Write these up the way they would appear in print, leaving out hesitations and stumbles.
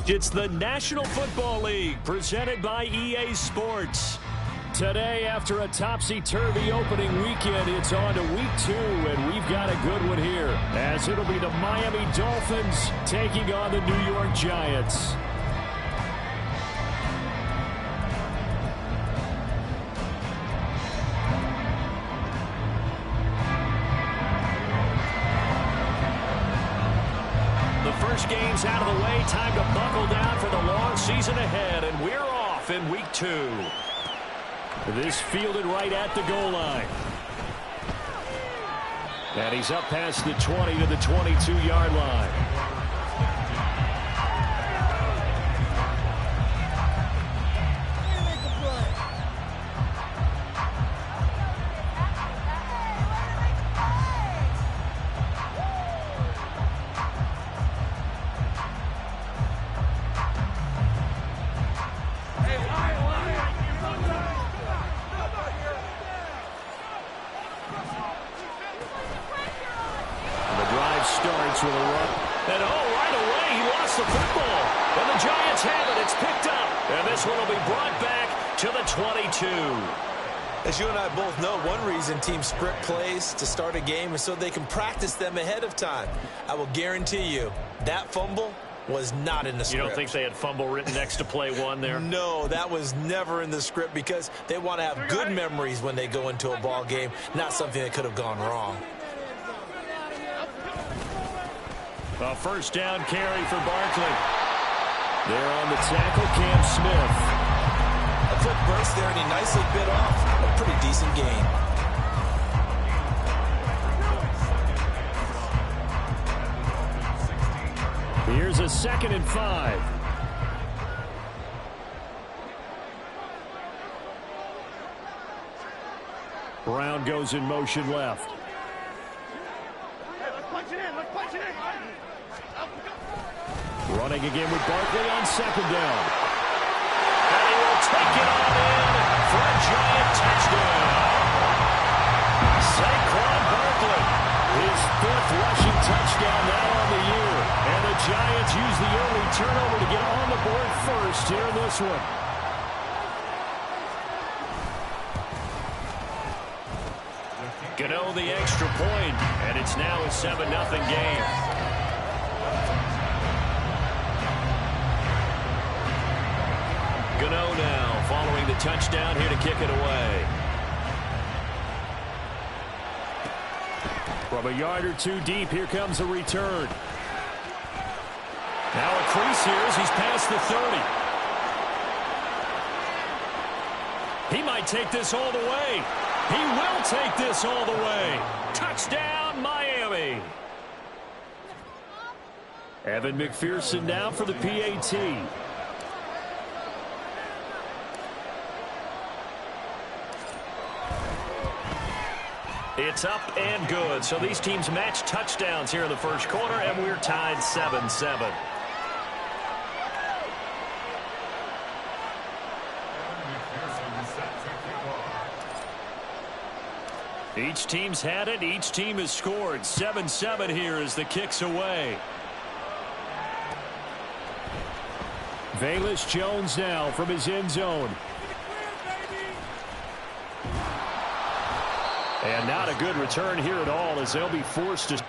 It's the National Football League presented by EA Sports. Today, after a topsy-turvy opening weekend, it's on to week 2, and we've got a good one here, as it'll be the Miami Dolphins taking on the New York Giants. First game's out of the way. Time to buckle down for the long season ahead, and we're off in week 2. This fielded right at the goal line. And he's up past the 20 to the 22-yard line. Starts with a run. And right away, he lost the football. And the Giants have it. It's picked up. And this one will be brought back to the 22. As you and I both know, one reason teams script plays to start a game is so they can practice them ahead of time. I will guarantee you that fumble was not in the script. You don't think they had fumble written next to play one there? No, that was never in the script because they want to have good memories when they go into a ball game, not something that could have gone wrong. A first down carry for Barkley. There on the tackle, Cam Smith. A quick burst there, and he nicely bit off a pretty decent gain. Here's a 2nd and 5. Brown goes in motion left. Running again with Barkley on 2nd down. And he will take it on in for a Giant touchdown. Saquon Barkley, his 5th rushing touchdown now on the year. And the Giants use the early turnover to get on the board first here in this one. Gano the extra point, and it's now a 7-0 game. Gano now following the touchdown here to kick it away. From a yard or 2 deep, here comes a return. Now a crease here as he's past the 30. He might take this all the way. He will take this all the way. Touchdown, Miami. Evan McPherson now for the PAT. It's up and good. So these teams match touchdowns here in the first quarter, and we're tied 7-7. Each team's had it. Each team has scored. 7-7 here as the kick's away. Velus Jones now from his end zone. And not a good return here at all as they'll be forced to...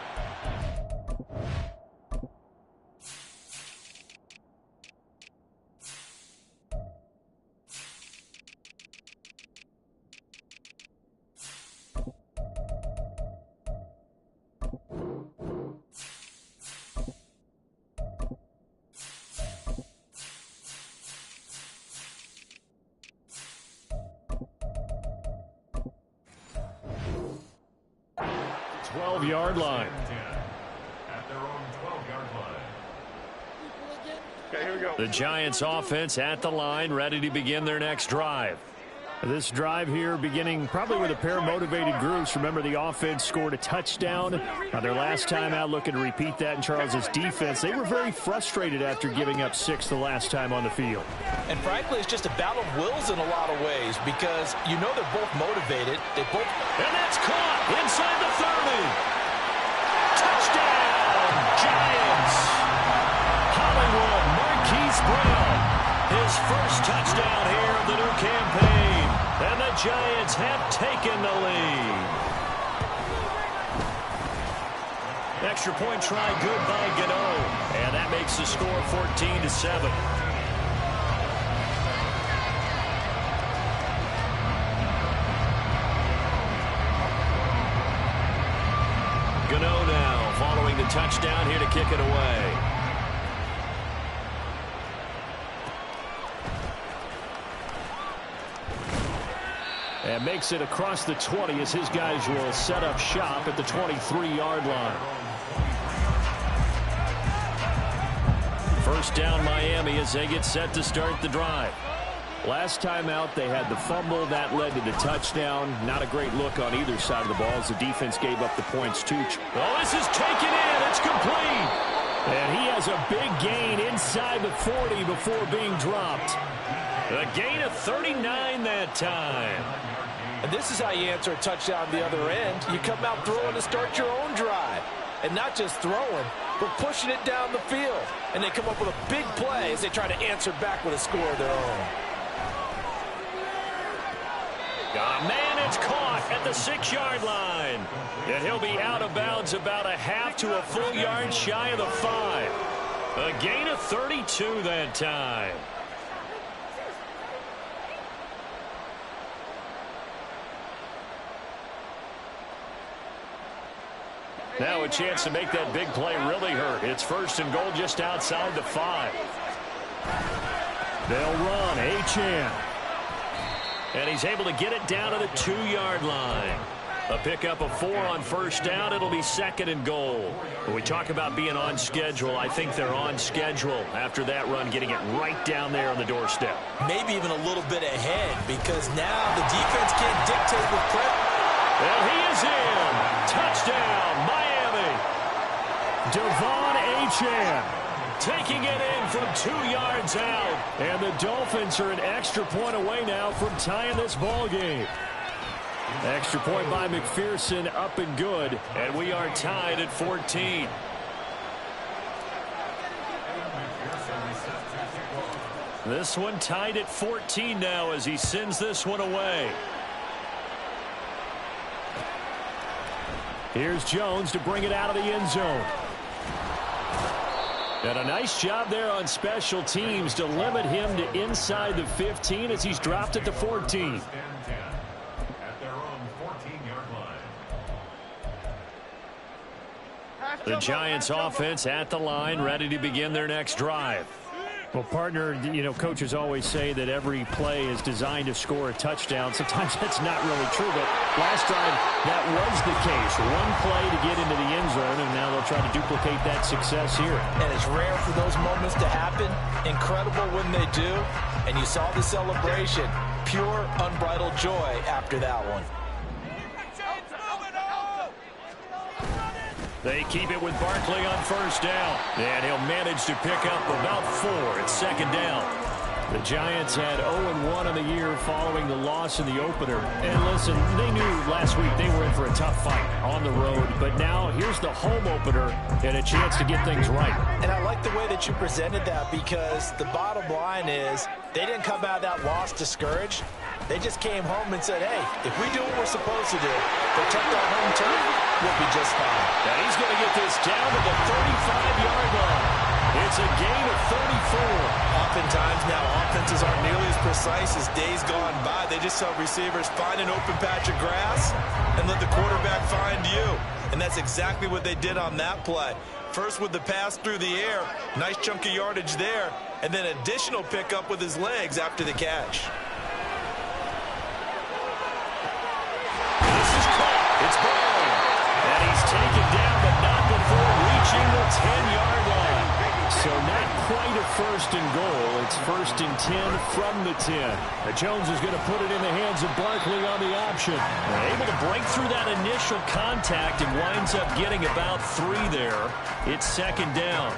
yard line. At their own 12-yard line. Okay, here we go. The Giants offense at the line, ready to begin their next drive. This drive here beginning probably with a pair of motivated groups. Remember, the offense scored a touchdown. Their last time out, looking to repeat that in Charles's defense. They were very frustrated after giving up 6 the last time on the field. And frankly, it's just a battle of wills in a lot of ways because you know they're both motivated. And that's caught inside the 30. Touchdown, Giants. Hollywood Marquise Brown. His first touchdown here of the new campaign. And the Giants have taken the lead. Extra point try good by Gano. And that makes the score 14-7. Gano now following the touchdown here to kick it away. And makes it across the 20 as his guys will set up shop at the 23-yard line. First down Miami as they get set to start the drive. Last time out they had the fumble that led to the touchdown. Not a great look on either side of the ball as the defense gave up the points too. Oh, this is taken in. It's complete. And he has a big gain inside the 40 before being dropped. A gain of 39 that time. And this is how you answer a touchdown the other end. You come out throwing to start your own drive. And not just throwing, but pushing it down the field. And they come up with a big play as they try to answer back with a score of their own. Man, it's caught at the 6-yard line. And he'll be out of bounds about a half to a full yard shy of the 5. A gain of 32 that time. Now a chance to make that big play really hurt. It's first and goal just outside the 5. They'll run. Achane. And he's able to get it down to the 2-yard line. A pickup of 4 on first down. It'll be second and goal. When we talk about being on schedule, I think they're on schedule after that run, getting it right down there on the doorstep. Maybe even a little bit ahead because now the defense can't dictate with pressure. And he is in. Touchdown, Miami. Devon Achane taking it in from 2 yards out. And the Dolphins are an extra point away now from tying this ball game. Extra point by McPherson, up and good. And we are tied at 14. This one tied at 14 now as he sends this one away. Here's Jones to bring it out of the end zone. And a nice job there on special teams to limit him to inside the 15 as he's dropped it to 14. At their own 14-yard line. The Giants offense at the line, ready to begin their next drive. Well, partner, you know, coaches always say that every play is designed to score a touchdown. Sometimes that's not really true, but last time that was the case. One play to get into the end zone, and now they'll try to duplicate that success here. And it's rare for those moments to happen. Incredible when they do. And you saw the celebration. Pure, unbridled joy after that one. They keep it with Barkley on first down. And he'll manage to pick up about 4 at second down. The Giants had 0-1 in the year following the loss in the opener. And listen, they knew last week they were in for a tough fight on the road. But now here's the home opener and a chance to get things right. And I like the way that you presented that because the bottom line is they didn't come out of that loss discouraged. They just came home and said, hey, if we do what we're supposed to do, protect our home turf, we'll be just fine. And he's going to get this down to the 35-yard line. It's a gain of 34. Oftentimes now offenses aren't nearly as precise as days gone by. They just tell receivers, find an open patch of grass and let the quarterback find you. And that's exactly what they did on that play. First with the pass through the air, nice chunk of yardage there, and then additional pickup with his legs after the catch. It's Brown. And he's taken down, but not before reaching the 10-yard line. So not quite a first and goal. It's first and 10 from the 10. Jones is going to put it in the hands of Barkley on the option. They're able to break through that initial contact and winds up getting about 3 there. It's second down.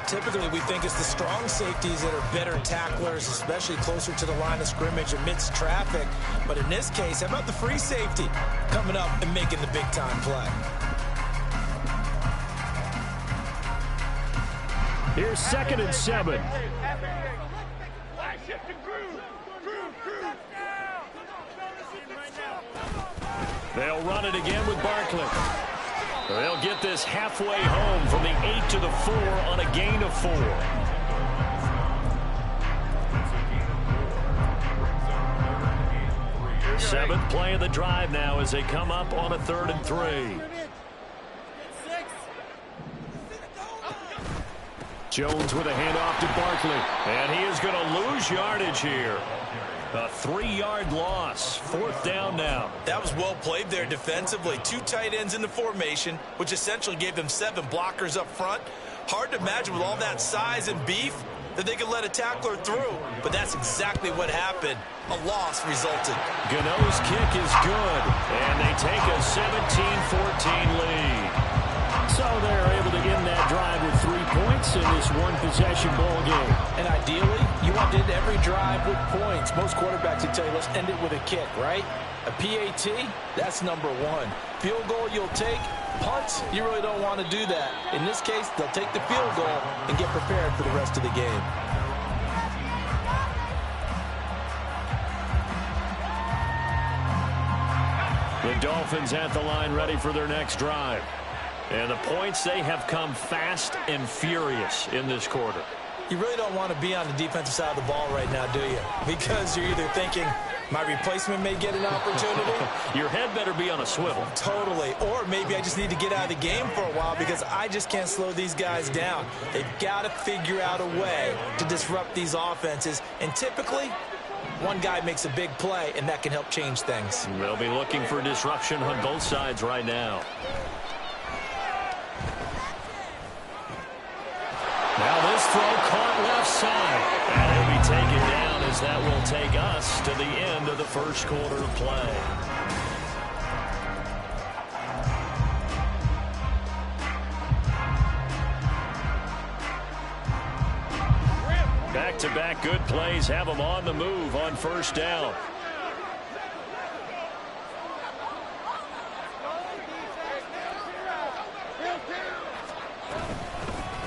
Typically, we think it's the strong safeties that are better tacklers, especially closer to the line of scrimmage amidst traffic. But in this case, how about the free safety coming up and making the big-time play? Here's 2nd and 7. They'll run it again with Barkley. They'll get this halfway home from the 8 to the 4 on a gain of 4. Seventh play of the drive now as they come up on a 3rd and 3. Jones with a handoff to Barkley. And he is going to lose yardage here. A 3-yard loss. 4th down now. That was well played there defensively. 2 tight ends in the formation, which essentially gave them 7 blockers up front. Hard to imagine with all that size and beef that they could let a tackler through. But that's exactly what happened. A loss resulted. Gano's kick is good. And they take a 17-14 lead. So they're able to end that drive with 3 points in this one-possession ball game. And ideally, you want to end every drive with points. Most quarterbacks would tell you, let's end it with a kick, right? A PAT, that's number 1. Field goal you'll take. Punts, you really don't want to do that. In this case, they'll take the field goal and get prepared for the rest of the game. The Dolphins at the line ready for their next drive. And the points, they have come fast and furious in this quarter. You really don't want to be on the defensive side of the ball right now, do you? Because you're either thinking, my replacement may get an opportunity. Your head better be on a swivel. Totally. Or maybe I just need to get out of the game for a while because I just can't slow these guys down. They've got to figure out a way to disrupt these offenses. And typically, one guy makes a big play, and that can help change things. They'll be looking for disruption on both sides right now. Now this throw caught left side. And he'll be taken down as that will take us to the end of the first quarter of play. Back-to-back good plays have them on the move on 1st down.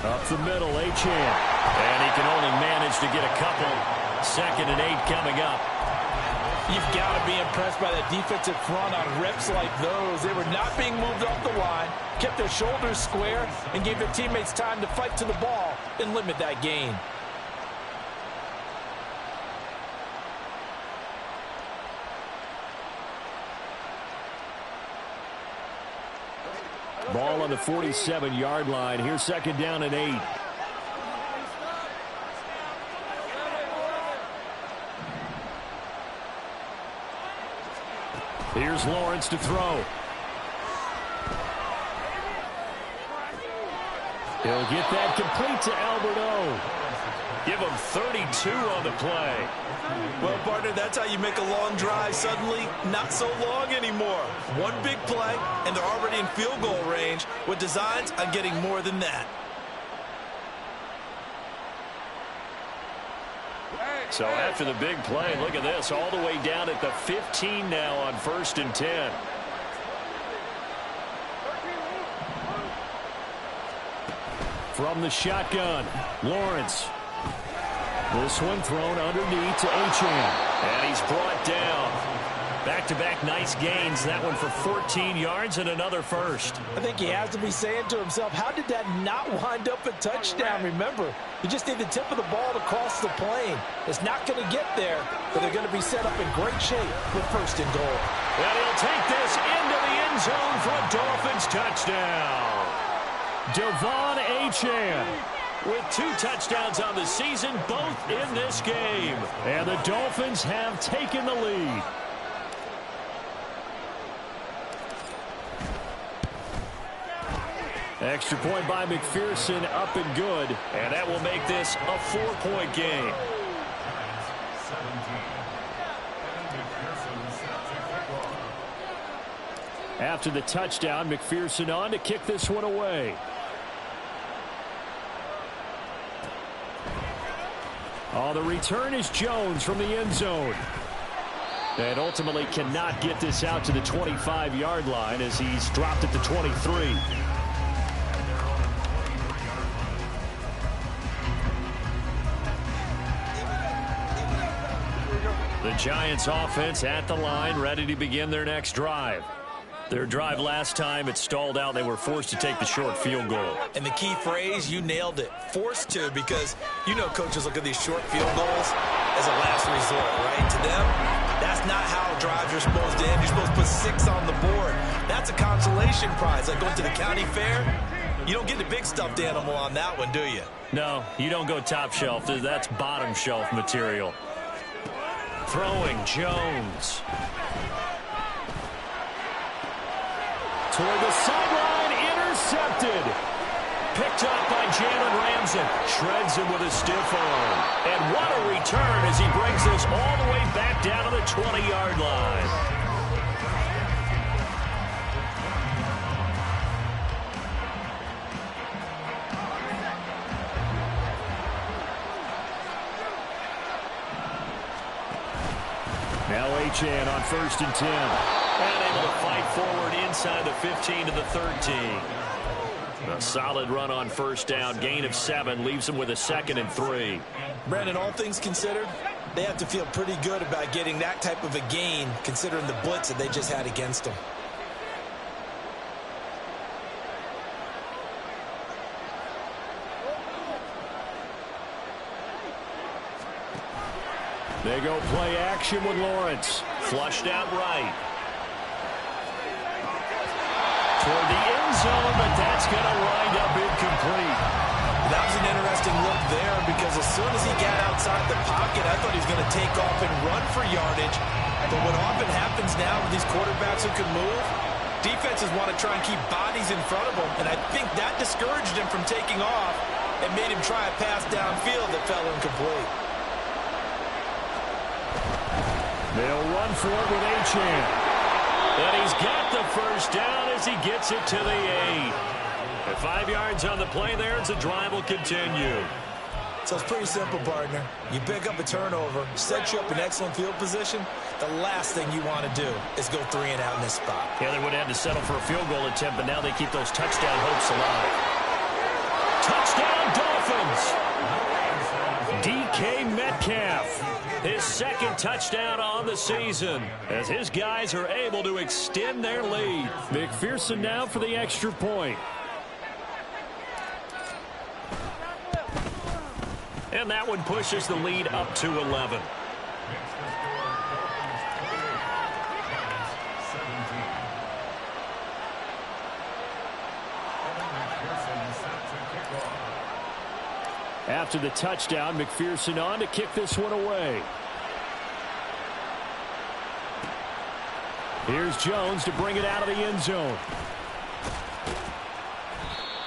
Up the middle, Achane. And he can only manage to get a couple. 2nd and 8 coming up. You've got to be impressed by that defensive front on reps like those. They were not being moved off the line, kept their shoulders square, and gave their teammates time to fight to the ball and limit that gain. Ball on the 47-yard line. Here's 2nd down and 8. Here's Lawrence to throw. He'll get that complete to Alberto. Give him 32 on the play. Well, partner, that's how you make a long drive suddenly not so long anymore. One big play, and they're already in field goal range with designs on getting more than that. So after the big play, look at this, all the way down at the 15 now on 1st and 10. From the shotgun, Lawrence. This one thrown underneath to Achane. And he's brought down. Back-to-back nice gains. That one for 14 yards and another first. I think he has to be saying to himself, how did that not wind up a touchdown? Remember, you just need the tip of the ball to cross the plane. It's not going to get there, but they're going to be set up in great shape with 1st and goal. And he'll take this into the end zone for a Dolphins touchdown. Devon Achane with 2 touchdowns on the season, both in this game. And the Dolphins have taken the lead. Extra point by McPherson, up and good. And that will make this a 4-point game. After the touchdown, McPherson on to kick this one away. Oh, the return is Jones from the end zone. And ultimately cannot get this out to the 25-yard line as he's dropped at the 23. The Giants offense at the line, ready to begin their next drive. Their drive last time, it stalled out. They were forced to take the short field goal. And the key phrase, you nailed it, forced to, because you know coaches look at these short field goals as a last resort, right? To them, that's not how drives are supposed to end. You're supposed to put 6 on the board. That's a consolation prize. Like going to the county fair, you don't get the big stuffed animal on that one, do you? No, you don't go top shelf. That's bottom shelf material. Throwing, Jones. Toward the sideline, intercepted. Picked up by Jalen Ramsey. Shreds him with a stiff arm. And what a return as he brings this all the way back down to the 20-yard line. Now Achane on 1st and 10. And able to fight forward inside the 15 to the 13. A solid run on 1st down. Gain of 7 leaves them with a 2nd and 3. Brandon, all things considered, they have to feel pretty good about getting that type of a gain considering the blitz that they just had against them. They go play action with Lawrence. Flushed out right. Toward the end zone, but that's going to wind up incomplete. That was an interesting look there because as soon as he got outside the pocket, I thought he was going to take off and run for yardage. But what often happens now with these quarterbacks who can move, defenses want to try and keep bodies in front of them, and I think that discouraged him from taking off and made him try a pass downfield that fell incomplete. They'll run for it with Achane. And he's got the 1st down as he gets it to the 8. At 5 yards on the play there as the drive will continue. So it's pretty simple, partner. You pick up a turnover, set you up in excellent field position. The last thing you want to do is go 3 and out in this spot. Yeah, they would have had to settle for a field goal attempt, but now they keep those touchdown hopes alive. Touchdown, Dolphins! DK Metcalf. His 2nd touchdown on the season as his guys are able to extend their lead. McPherson now for the extra point. And that one pushes the lead up to 11. After the touchdown, McPherson on to kick this one away. Here's Jones to bring it out of the end zone.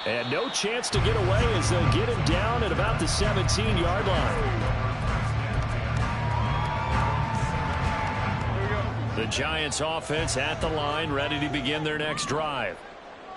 And no chance to get away as they'll get him down at about the 17-yard line. The Giants offense at the line, ready to begin their next drive.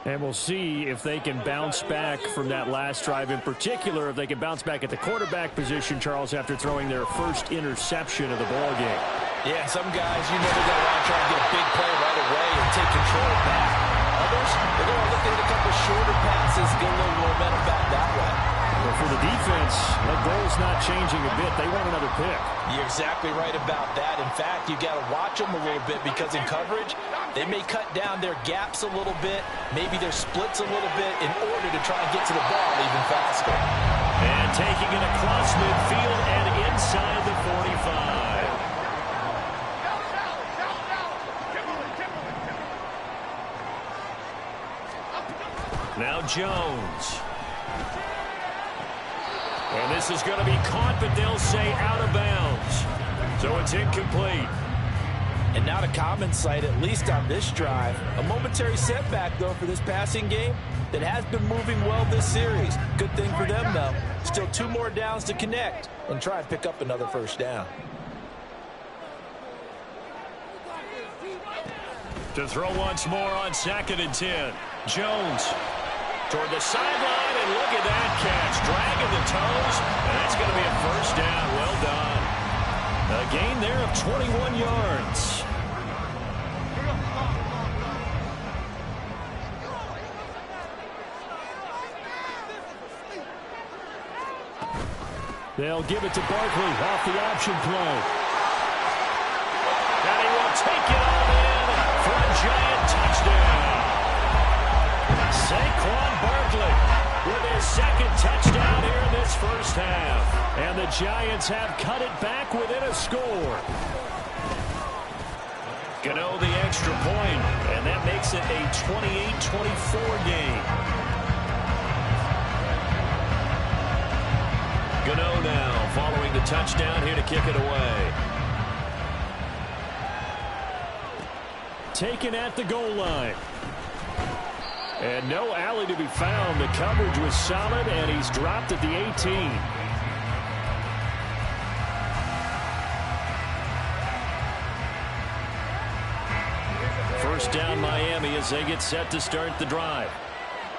And we'll see if they can bounce back from that last drive. In particular, if they can bounce back at the quarterback position, Charles, after throwing their first interception of the ballgame. Yeah, some guys, you know, they're going to want to try and get a big play right away and take control back. Others, they're going to look at a couple shorter passes, get a little momentum back that way. Well, for the defense, that goal's not changing a bit. They want another pick. You're exactly right about that. In fact, you got to watch them a little bit because in coverage, they may cut down their gaps a little bit, maybe their splits a little bit in order to try and get to the ball even faster. And taking it across midfield and inside the 45. Now Jones. And this is going to be caught, but they'll say out of bounds. So it's incomplete. And not a common sight, at least on this drive. A momentary setback, though, for this passing game that has been moving well this series. Good thing for them, though. Still 2 more downs to connect and try and pick up another 1st down. To throw once more on 2nd and 10. Jones toward the sideline, and look at that catch. Dragging the toes, and that's going to be a 1st down. Well done. A gain there of 21 yards. They'll give it to Barkley off the option play. will take it all in for a Giant touchdown. Saquon Barkley with his second touchdown here in this first half. And the Giants have cut it back within a score. Gano the extra point, and that makes it a 28-24 game. Gano now following the touchdown here to kick it away. Taken at the goal line. And no alley to be found. The coverage was solid, and he's dropped at the 18. First down Miami as they get set to start the drive.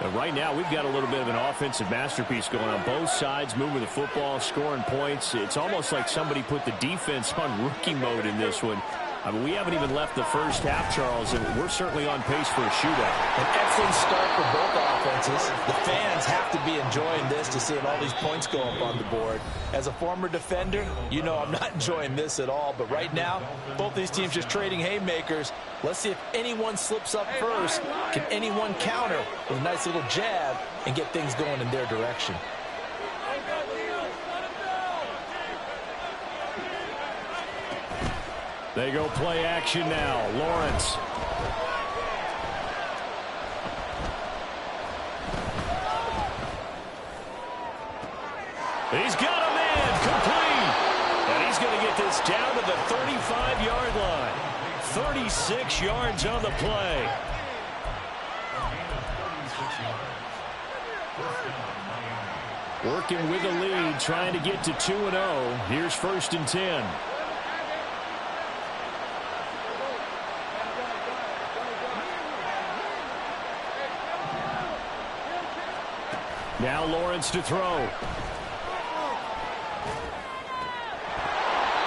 And right now we've got a little bit of an offensive masterpiece going on both sides, moving the football, scoring points. It's almost like somebody put the defense on rookie mode in this one. I mean, we haven't even left the first half, Charles, and we're certainly on pace for a shootout. An excellent start for both offenses. The fans have to be enjoying this to seeing all these points go up on the board. As a former defender, you know I'm not enjoying this at all. But right now, both these teams just trading haymakers. Let's see if anyone slips up first. Can anyone counter with a nice little jab and get things going in their direction? They go play action now. Lawrence. He's got a man complete. And he's going to get this down to the 35-yard line. 36 yards on the play. Working with a lead, trying to get to 2-0. Here's 1st and 10. Now Lawrence to throw.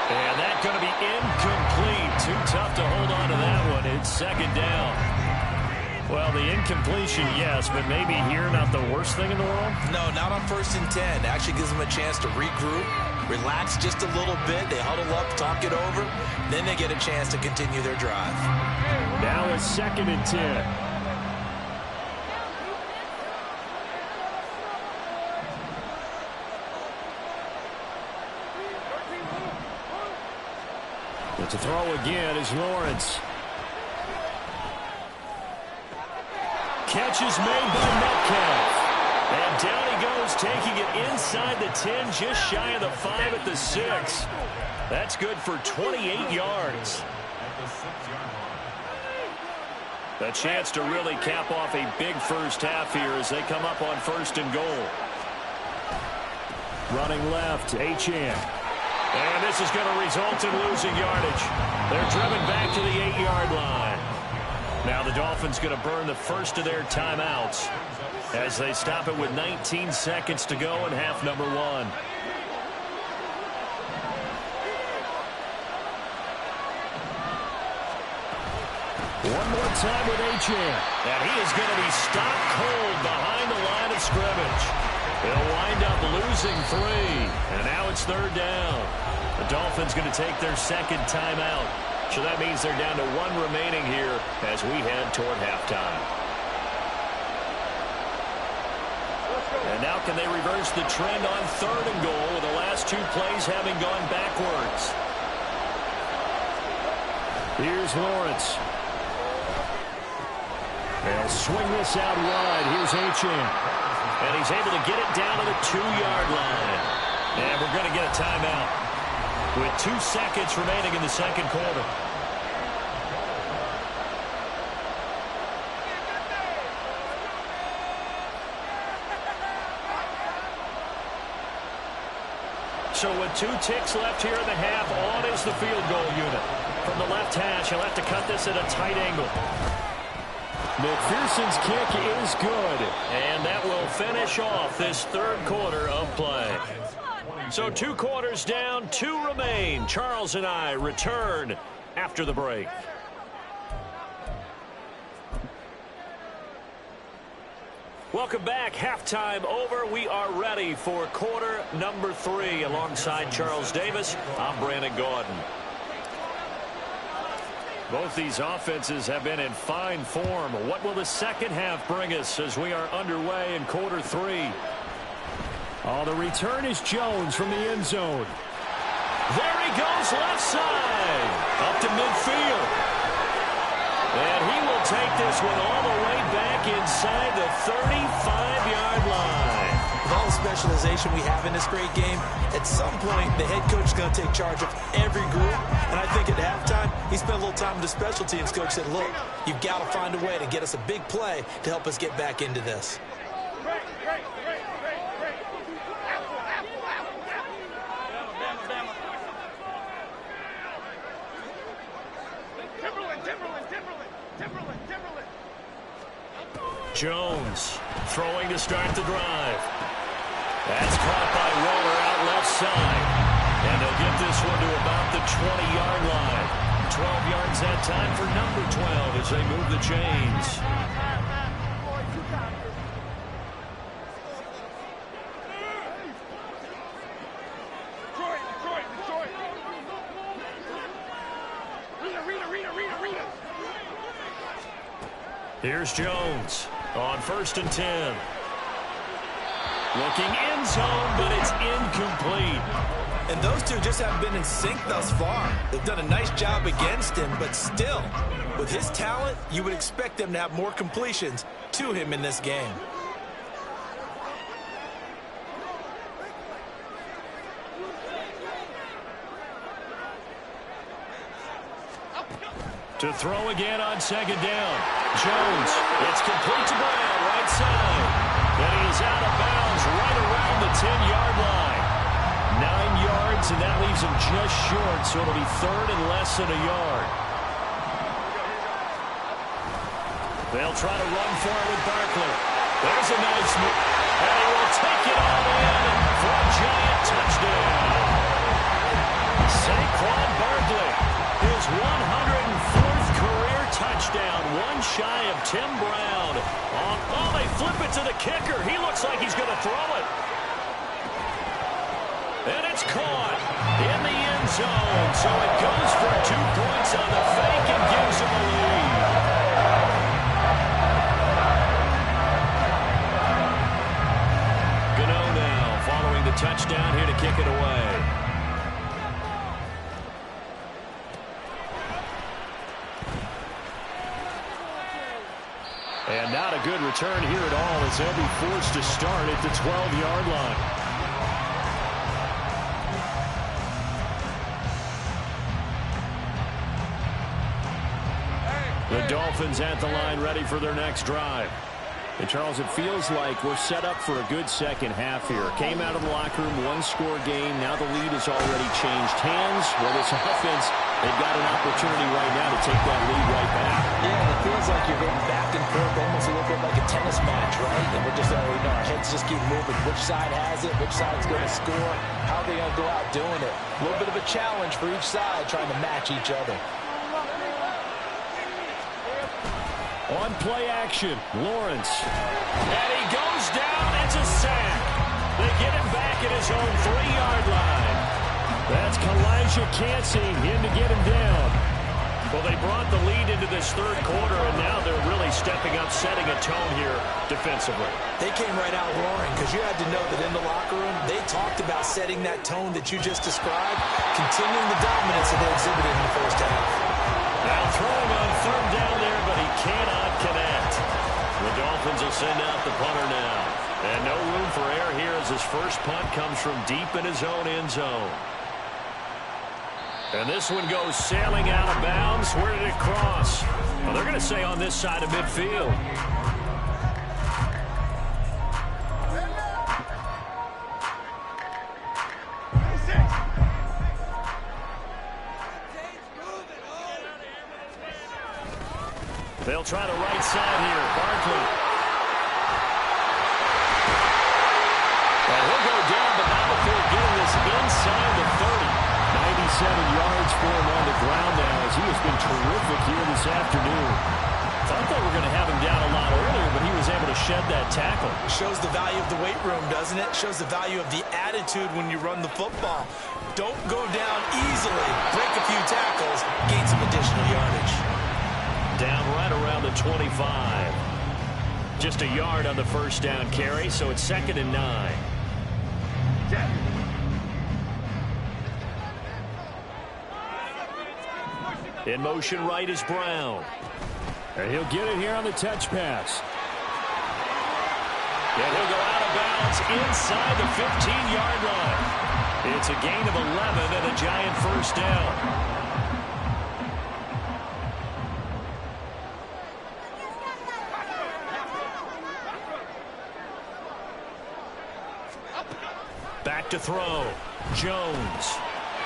And that's going to be incomplete. Too tough to hold on to that one. It's 2nd down. Well, the incompletion, yes, but maybe here not the worst thing in the world? No, not on 1st and 10. Actually gives them a chance to regroup, relax just a little bit. They huddle up, talk it over. Then they get a chance to continue their drive. Now it's 2nd and 10. To throw again is Lawrence. Catch is made by Metcalf. And down he goes, taking it inside the 10, just shy of the 5 at the 6. That's good for 28 yards. A chance to really cap off a big first half here as they come up on 1st and goal. Running left, Achane. And this is going to result in losing yardage. They're driven back to the 8-yard line. Now the Dolphins going to burn the first of their timeouts as they stop it with 19 seconds to go in half number 1. One more time with Achane. And he is going to be stopped cold behind the line of scrimmage. They'll wind up losing 3. And now it's 3rd down. The Dolphins going to take their 2nd timeout. So that means they're down to 1 remaining here as we head toward halftime. And now can they reverse the trend on 3rd and goal with the last 2 plays having gone backwards? Here's Lawrence. They'll swing this out wide. Here's Achane. And he's able to get it down to the 2-yard line. And we're going to get a timeout with 2 seconds remaining in the 2nd quarter. So with 2 ticks left here in the half, on is the field goal unit. From the left hash, he'll have to cut this at a tight angle. McPherson's kick is good, and that will finish off this 3rd quarter of play. So 2 quarters down, 2 remain. Charles and I return after the break. Welcome back. Halftime over. We are ready for quarter number 3. Alongside Charles Davis, I'm Brandon Gaudin. Both these offenses have been in fine form. What will the second half bring us as we are underway in quarter 3? Oh, the return is Jones from the end zone. There he goes, left side, up to midfield. And he will take this one all the way back inside the 35-yard line. With all the specialization we have in this great game, at some point the head coach is going to take charge of every group. And I think at halftime, he spent a little time with the special teams coach, said, look, you've got to find a way to get us a big play to help us get back into this. Jones throwing to start the drive. That's caught by Roller out left side. And they'll get this one to about the 20-yard line. 12 yards that time for number 12 as they move the chains. Here's Jones on 1st and 10. Looking end zone, but it's incomplete. And those two just haven't been in sync thus far. They've done a nice job against him, but still, with his talent, you would expect them to have more completions to him in this game. To throw again on 2nd down. Jones, it's complete to Brown, right side. And he's out of bounds right around the 10-yard line. 9 yards, and that leaves him just short, so it'll be 3rd and less than a yard. They'll try to run for it with Barkley. There's a nice move. And he will take it all in for a giant touchdown. Saquon Barkley, his 104th career touchdown, one shy of Tim Brown. Oh, they flip it to the kicker. He looks like he's going to throw it. And it's caught in the end zone. So it goes for 2 points on the fake and gives him a lead. Gano now following the touchdown here to kick it away. And not a good return here at all as they'll be forced to start at the 12-yard line. The Dolphins at the line ready for their next drive. And Charles, it feels like we're set up for a good second half here. Came out of the locker room, one-score game. Now the lead has already changed hands. Well, this offense, they've got an opportunity right now to take that lead right back. Yeah, it feels like you're going back and forth, almost a little bit like a tennis match, right? And we're just, our heads just keep moving. Which side has it? Which side's going to score? How are they going to go out doing it? A little bit of a challenge for each side, trying to match each other. On play action, Lawrence. And he goes down. It's a sack. They get him back at his own 3-yard line. That's Kalijah Cansey in to get him down. Well, they brought the lead into this 3rd quarter, and now they're really stepping up, setting a tone here defensively. They came right out roaring because you had to know that in the locker room, they talked about setting that tone that you just described, continuing the dominance that they exhibited in the first half. Now throwing on 3rd down there, but he cannot connect. The Dolphins will send out the punter now. And no room for error here as his first punt comes from deep in his own end zone. And this one goes sailing out of bounds. Where did it cross? Well, they're going to say on this side of midfield. They'll try the right side here. Barkley. And he'll go down, but not before getting this inside the 30. 97 yards for him on the ground now as he has been terrific here this afternoon. Thought they were going to have him down a lot earlier, but he was able to shed that tackle. Shows the value of the weight room, doesn't it? Shows the value of the attitude when you run the football. Don't go down easily. Break a few tackles. Gain some additional yardage. down right around the 25. Just a yard on the first down carry, so it's 2nd and 9. In motion right is Brown. And he'll get it here on the touch pass. And he'll go out of bounds inside the 15-yard line. It's a gain of 11 and a Giant first down. Back to throw. Jones.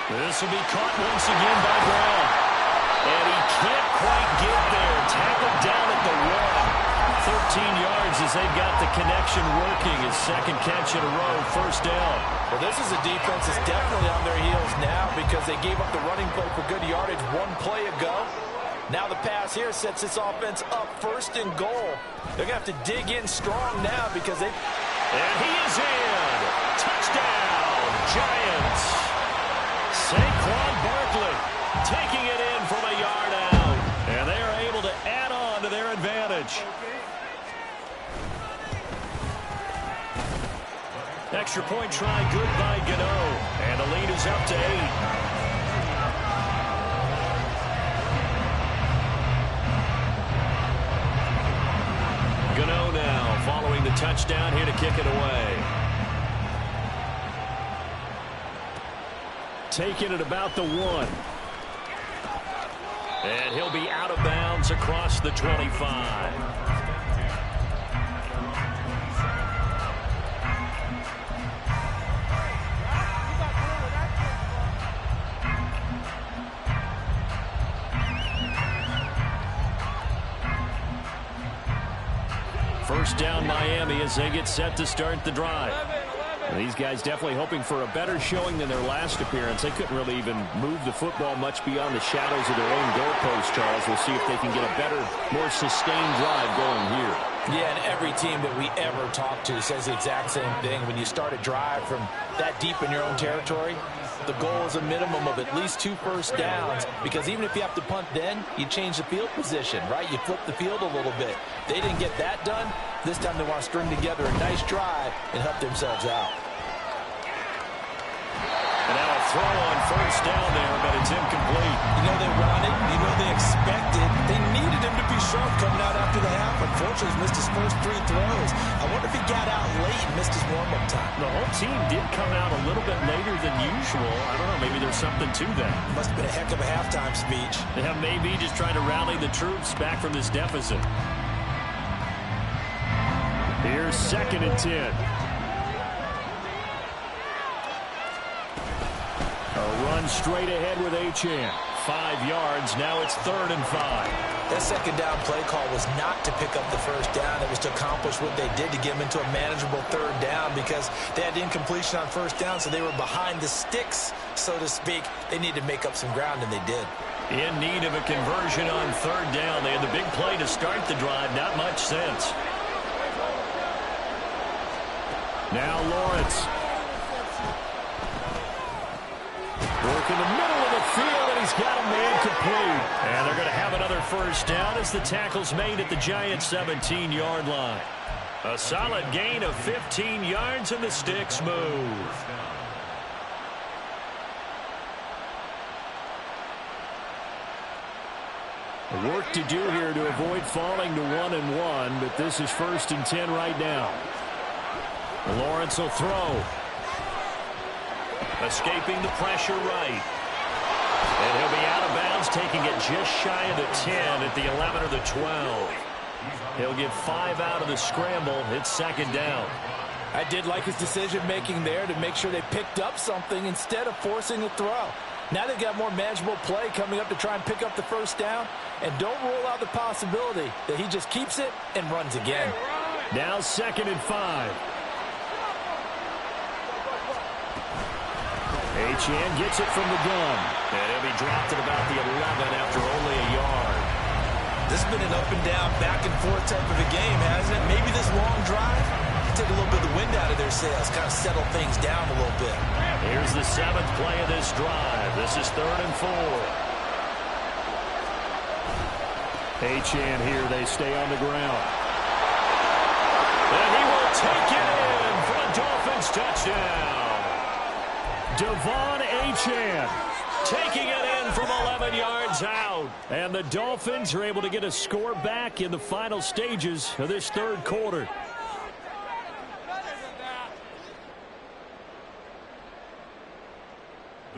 This will be caught once again by Brown. And he can't quite get there. Tackled down at the 1. 13 yards as they've got the connection working. His second catch in a row, first down. Well, this is a defense that's definitely on their heels now because they gave up the running play for good yardage one play ago. Now the pass here sets this offense up 1st and goal. They're going to have to dig in strong now because they... And he is in. Touchdown, Giants. Saquon Barkley taking it in from a yard out. And they are able to add on to their advantage. Extra point try good by Gano. And the lead is up to 8. Gano now following the touchdown here to kick it away. Taking it about the 1. And he'll be out of bounds across the 25. First down Miami as they get set to start the drive. And these guys definitely hoping for a better showing than their last appearance. They couldn't really even move the football much beyond the shadows of their own goalpost, Charles. We'll see if they can get a better, more sustained drive going here. Yeah, and every team that we ever talk to says the exact same thing. When you start a drive from that deep in your own territory, the goal is a minimum of at least 2 first downs, because even if you have to punt then, you change the field position, right? You flip the field a little bit. They didn't get that done. This time they want to string together a nice drive and help themselves out. And now a throw on first down there, but it's incomplete. You know they wanted, you know they expected. They needed him to be sharp coming out after the half. Unfortunately, he's missed his first 3 throws. I wonder if he got out late and missed his warm-up time. The whole team did come out a little bit later than usual. I don't know, maybe there's something to that. Must have been a heck of a halftime speech. Yeah, maybe just trying to rally the troops back from this deficit. Here's 2nd and 10. A run straight ahead with Achane. 5 yards. Now it's 3rd and 5. That second down play call was not to pick up the first down. It was to accomplish what they did to get them into a manageable 3rd down, because they had incompletion on first down, so they were behind the sticks, so to speak. They needed to make up some ground, and they did. In need of a conversion on 3rd down. They had the big play to start the drive. Not much sense. Now Lawrence. Working the middle of the field, and he's got a man complete. And they're going to have another first down as the tackle's made at the Giants' 17-yard line. A solid gain of 15 yards, and the sticks move. Work to do here to avoid falling to 1-1, but this is 1st and 10 right now. Lawrence will throw. Escaping the pressure right. And he'll be out of bounds, taking it just shy of the 10 at the 11 or the 12. He'll get 5 out of the scramble. It's 2nd down. I did like his decision-making there to make sure they picked up something instead of forcing a throw. Now they've got more manageable play coming up to try and pick up the first down. And don't rule out the possibility that he just keeps it and runs again. Now 2nd and 5. Achane gets it from the gun. And he'll be dropped at about the 11 after only a yard. This has been an up and down, back and forth type of a game, hasn't it? Maybe this long drive take a little bit of the wind out of their sails, kind of settle things down a little bit. Here's the 7th play of this drive. This is 3rd and 4. Achane here. They stay on the ground. And he will take it in for a Dolphins touchdown. Devon Achane taking it in from 11 yards out. And the Dolphins are able to get a score back in the final stages of this third quarter.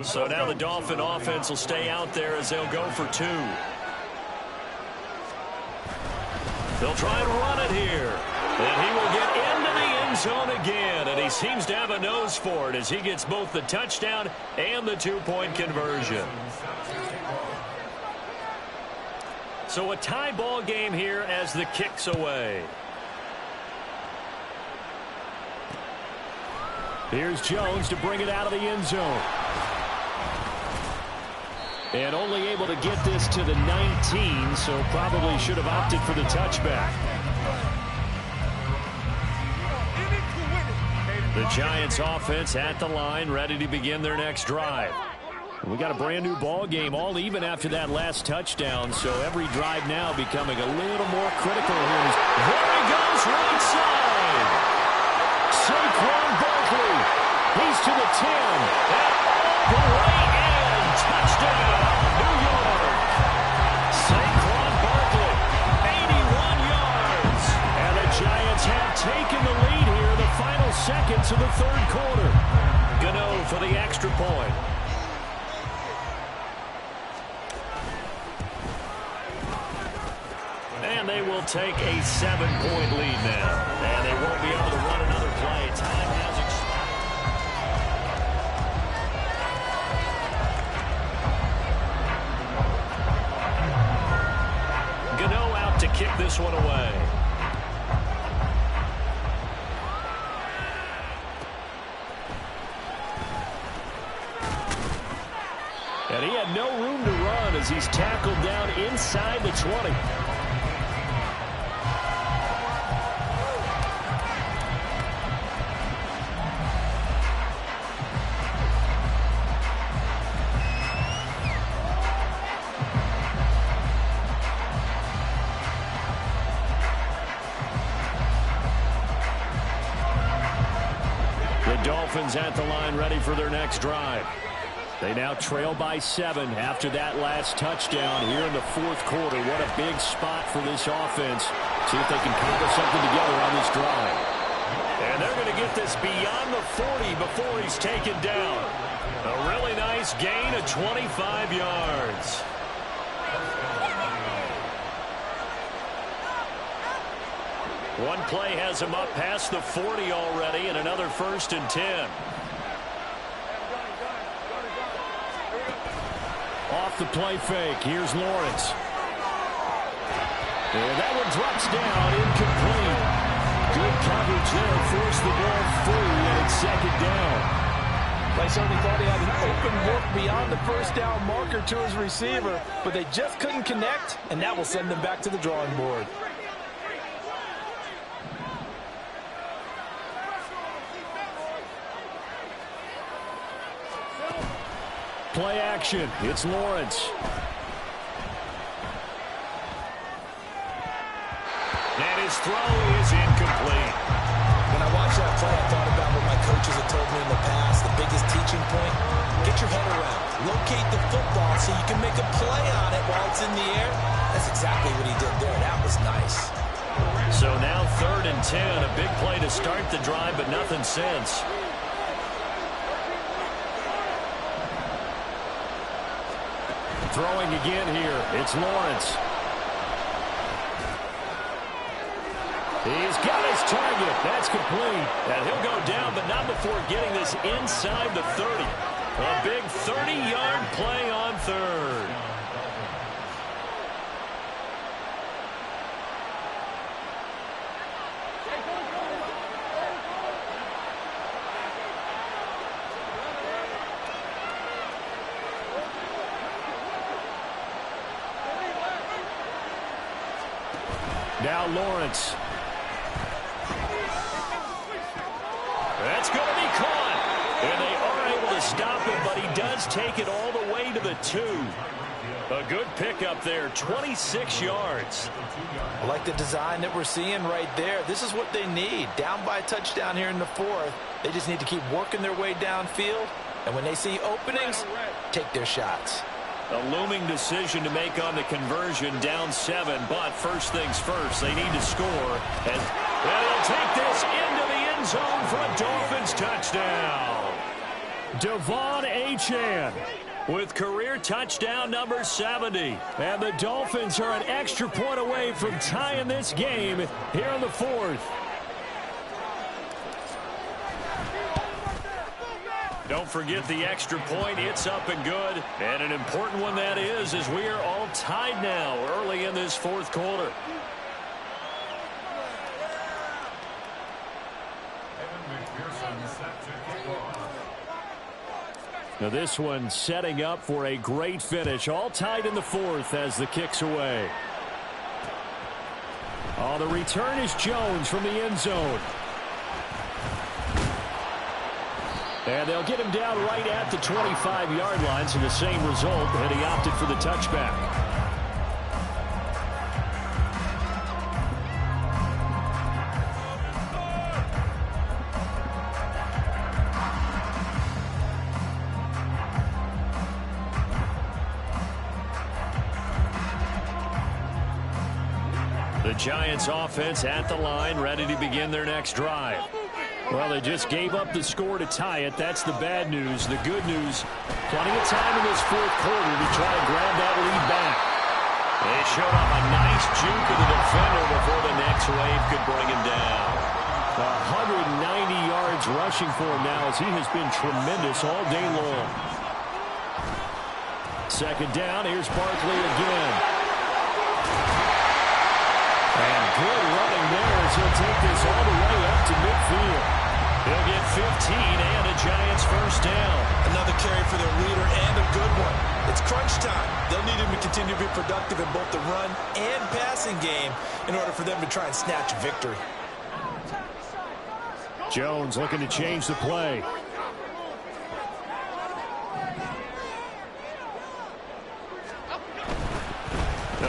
So now the Dolphin offense will stay out there as they'll go for two. They'll try and run it here. And he will get into the end zone again. And he seems to have a nose for it as he gets both the touchdown and the two-point conversion. So a tie ball game here as the kick's away. Here's Jones to bring it out of the end zone. And only able to get this to the 19, so probably should have opted for the touchback. The Giants offense at the line, ready to begin their next drive. We got a brand new ball game, all even after that last touchdown, so every drive now becoming a little more critical here. There he goes, right side. Saquon Barkley, he's to the 10, at the right end, touchdown, New York. Saquon Barkley, 81 yards, and the Giants have taken the lead here in the final seconds of the third quarter. Gano for the extra point. And they will take a 7-point lead now. And they won't be able to run another play. Time has expired. Gano out to kick this one away. And he had no room to run as he's tackled down inside the 20. Dolphins at the line, ready for their next drive. They now trail by 7 after that last touchdown here in the fourth quarter. What a big spot for this offense. See if they can cobble something together on this drive. And they're going to get this beyond the 40 before he's taken down. A really nice gain of 25 yards. One play has him up past the 40 already, and another 1st and 10. Off the play fake, here's Lawrence. And that one drops down, incomplete. Good coverage there, forced the ball free, and it's 2nd down. They certainly thought he had an open look beyond the first down marker to his receiver, but they just couldn't connect, and that will send them back to the drawing board. Play action. It's Lawrence. And his throw is incomplete. When I watched that play, I thought about what my coaches have told me in the past. The biggest teaching point, get your head around. Locate the football so you can make a play on it while it's in the air. That's exactly what he did there. That was nice. So now 3rd and 10. A big play to start the drive, but nothing since. Throwing again here. It's Lawrence. He's got his target. That's complete. And he'll go down, but not before getting this inside the 30. A big 30-yard play on 3rd. Now Lawrence. That's going to be caught. And they are able to stop him, but he does take it all the way to the 2. A good pickup there, 26 yards. I like the design that we're seeing right there. This is what they need. Down by a touchdown here in the fourth. They just need to keep working their way downfield. And when they see openings, take their shots. A looming decision to make on the conversion, down 7. But first things first, they need to score. And they'll take this into the end zone for a Dolphins touchdown. Devon Achane with career touchdown number 70. And the Dolphins are an extra point away from tying this game here in the fourth. Don't forget the extra point. It's up and good. And an important one that is, as we are all tied now early in this fourth quarter. Now this one setting up for a great finish. All tied in the fourth as the kick's away. Oh, the return is Jones from the end zone. And they'll get him down right at the 25-yard line, so the same result, and he opted for the touchback. The Giants offense at the line, ready to begin their next drive. Well, they just gave up the score to tie it. That's the bad news. The good news, plenty of time in this fourth quarter to try and grab that lead back. They showed up a nice juke of the defender before the next wave could bring him down. 190 yards rushing for him now as he has been tremendous all day long. Second down, here's Barkley again. And good running there as he'll take this all the way up to midfield. He'll get 15 and a Giants first down. Another carry for their leader and a good one. It's crunch time. They'll need him to continue to be productive in both the run and passing game in order for them to try and snatch victory. Jones looking to change the play.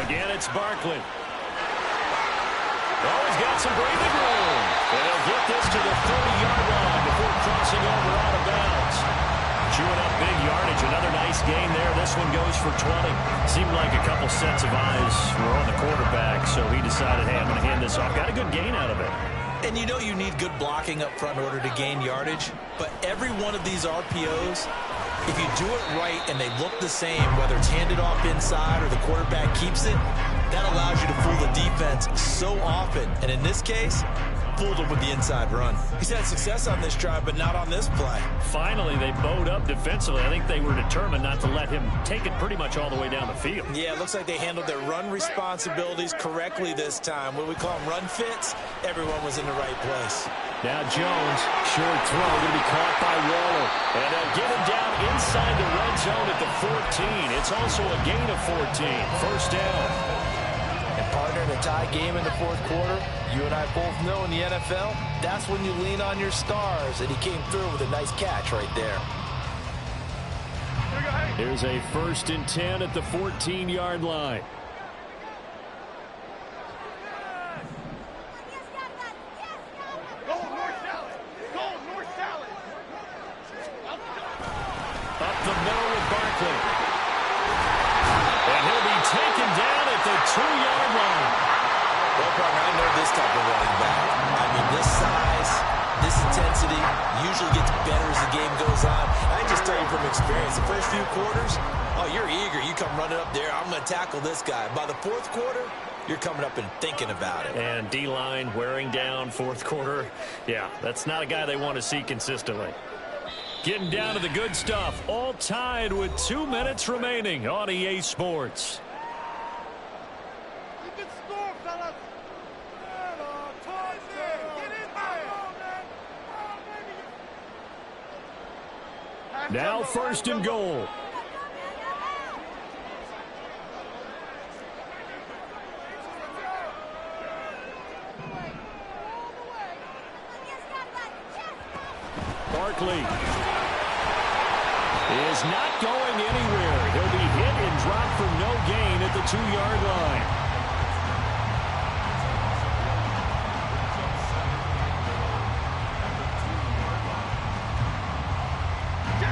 Again, it's Barkley. Oh, he's got some breathing room. And he'll get this to the 30-yard line before crossing over out of bounds. Chewing up big yardage. Another nice gain there. This one goes for 20. Seemed like a couple sets of eyes were on the quarterback, so he decided, hey, I'm going to hand this off. Got a good gain out of it. And you know you need good blocking up front in order to gain yardage. But every one of these RPOs, if you do it right and they look the same, whether it's handed off inside or the quarterback keeps it, that allows you to fool the defense so often. And in this case, fooled him with the inside run. He's had success on this drive, but not on this play. Finally, they bowed up defensively. I think they were determined not to let him take it pretty much all the way down the field. Yeah, it looks like they handled their run responsibilities correctly this time. What we call them run fits, everyone was in the right place. Now Jones, short throw, going to be caught by Waller. And they'll get him down inside the red zone at the 14. It's also a gain of 14. First down. And partner, in a tie game in the fourth quarter, you and I both know in the NFL, that's when you lean on your stars. And he came through with a nice catch right there. Here's a 1st and 10 at the 14-yard line. Up the middle with Barkley. And he'll be taken down at the 2-yard line. Well, partner, I know this type of running back. I mean, this size, this intensity usually gets better as the game goes on. I can just tell you from experience, the first few quarters, oh, you're eager. You come running up there, I'm going to tackle this guy. By the fourth quarter, you're coming up and thinking about it. And D-line wearing down fourth quarter. Yeah, that's not a guy they want to see consistently. Getting down to the good stuff. All tied with 2 minutes remaining on EA Sports. You can score, fellas. Get in there. Now 1st and goal. Barkley. is not going anywhere. He'll be hit and dropped for no gain at the 2-yard line.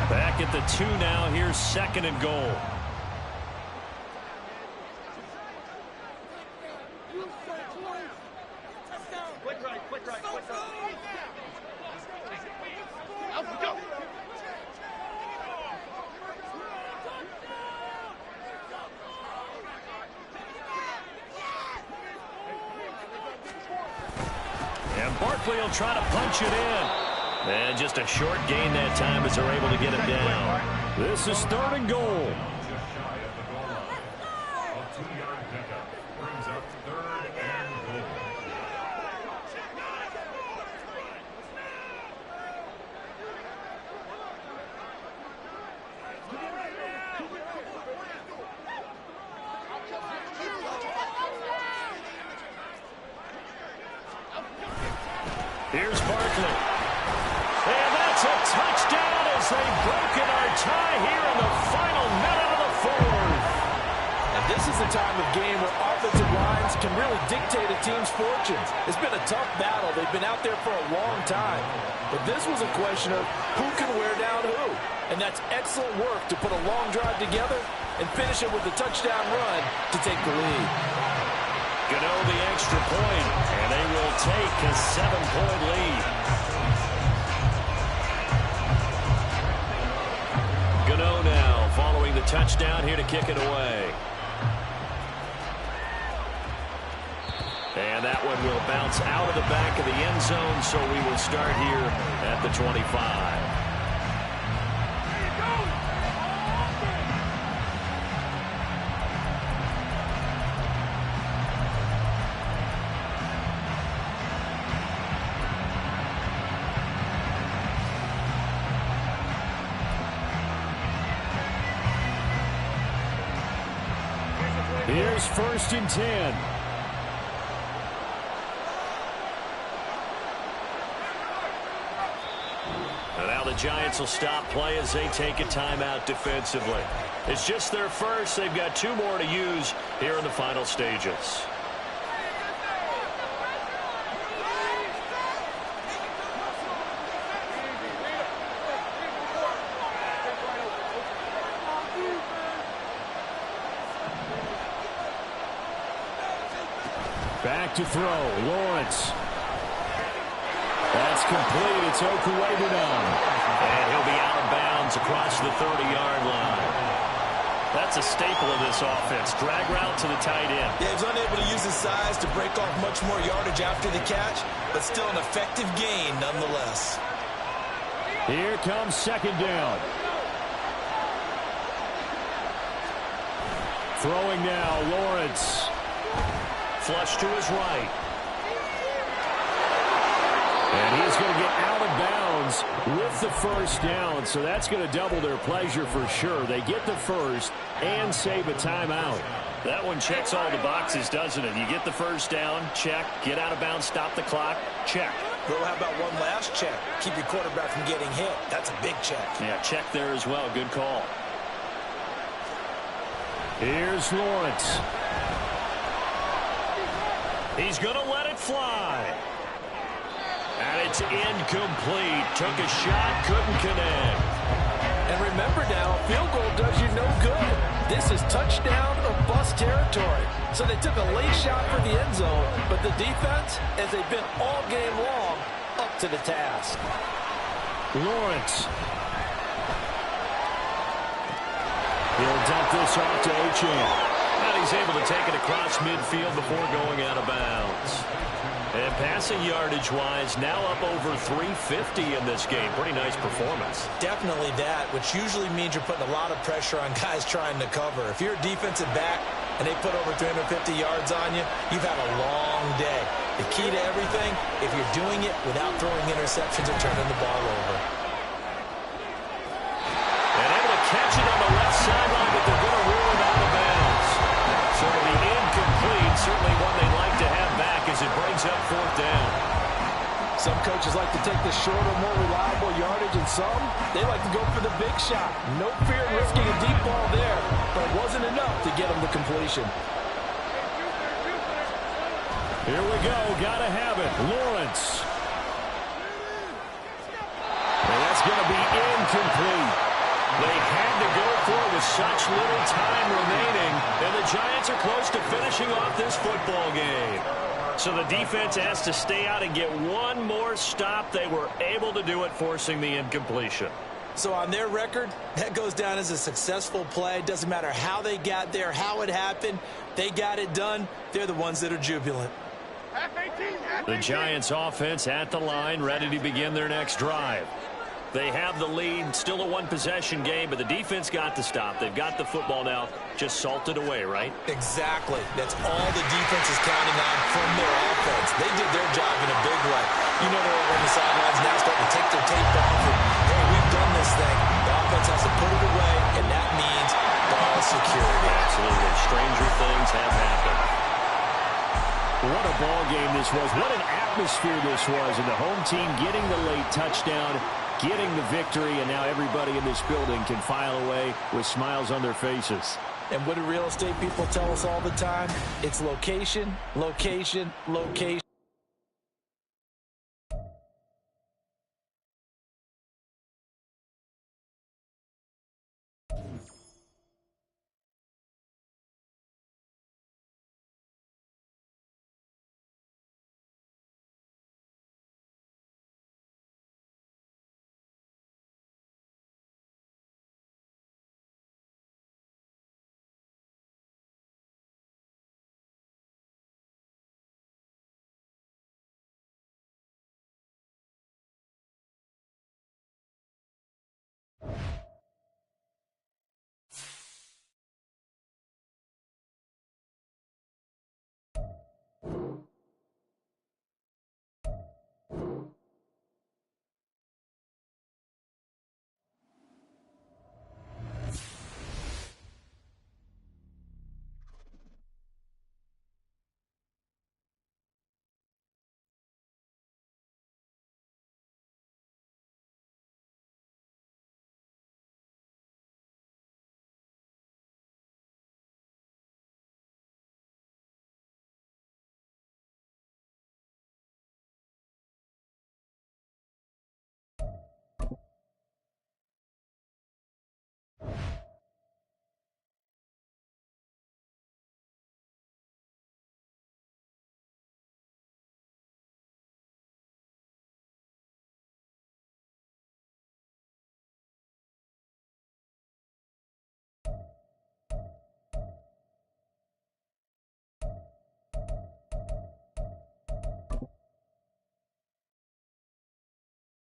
Back at the 2 now. Here's 2nd and goal. And Barkley will try to punch it in. And just a short gain that time as they're able to get him down. This is 3rd and goal. Here's Barkley. And that's a touchdown as they've broken our tie here in the final minute of the 4th. And this is the time of game where offensive lines can really dictate a team's fortunes. It's been a tough battle. They've been out there for a long time. But this was a question of who can wear down who. And that's excellent work to put a long drive together and finish it with a touchdown run to take the lead. Gano the extra point, and they will take a 7-point lead. Gano now following the touchdown here to kick it away. And that one will bounce out of the back of the end zone, so we will start here at the 25. Here's 1st and 10. And now the Giants will stop play as they take a timeout defensively. It's just their first. They've got 2 more to use here in the final stages. Back to throw. Lawrence. That's complete. It's Okuebunan. And he'll be out of bounds across the 30-yard line. That's a staple of this offense. Drag route to the tight end. Yeah, he's unable to use his size to break off much more yardage after the catch, but still an effective gain nonetheless. Here comes 2nd down. Throwing now, Lawrence. Flush to his right. And he's going to get out of bounds with the 1st down, so that's going to double their pleasure for sure. They get the 1st and save a timeout. That one checks all the boxes, doesn't it? You get the 1st down, check. Get out of bounds, stop the clock, check. Well, how about one last check? Keep your quarterback from getting hit. That's a big check. Yeah, check there as well. Good call. Here's Lawrence. He's going to let it fly. And it's incomplete. Took a shot, couldn't connect. And remember now, field goal does you no good. This is touchdown or bust territory. So they took a late shot for the end zone, but the defense, as they've been all game long, up to the task. Lawrence. He'll dump this off to Achane. And he's able to take it across midfield before going out of bounds. And passing yardage-wise, now up over 350 in this game. Pretty nice performance. Definitely that, which usually means you're putting a lot of pressure on guys trying to cover. If you're a defensive back and they put over 350 yards on you, you've had a long day. The key to everything, if you're doing it without throwing interceptions or turning the ball over. And able to catch it on the left sideline, but they're going to rule it out of bounds. So it'll be incomplete, certainly one they'd like to have back as it brings up 4th down. Some coaches like to take the shorter, more reliable yardage and some, they like to go for the big shot. No fear in risking a deep ball there, but it wasn't enough to get them to completion. Here we go. Got to have it. Lawrence. And that's going to be incomplete. They had to go for it with such little time remaining, and the Giants are close to finishing off this football game. So the defense has to stay out and get one more stop. They were able to do it, forcing the incompletion. So on their record, that goes down as a successful play. Doesn't matter how they got there, how it happened. They got it done. They're the ones that are jubilant. The Giants offense at the line, ready to begin their next drive. They have the lead, still a one-possession game, but the defense got the stop. They've got the football now, just salted away, right? Exactly. That's all the defense is counting on from their offense. They did their job in a big way. You know they're over on the sidelines now starting to take their tape off and, hey, we've done this thing. The offense has to put it away, and that means ball security. Absolutely. Stranger things have happened. What a ball game this was. What an atmosphere this was. And the home team getting the late touchdown, getting the victory, and now everybody in this building can file away with smiles on their faces. And what do real estate people tell us all the time? It's location, location, location.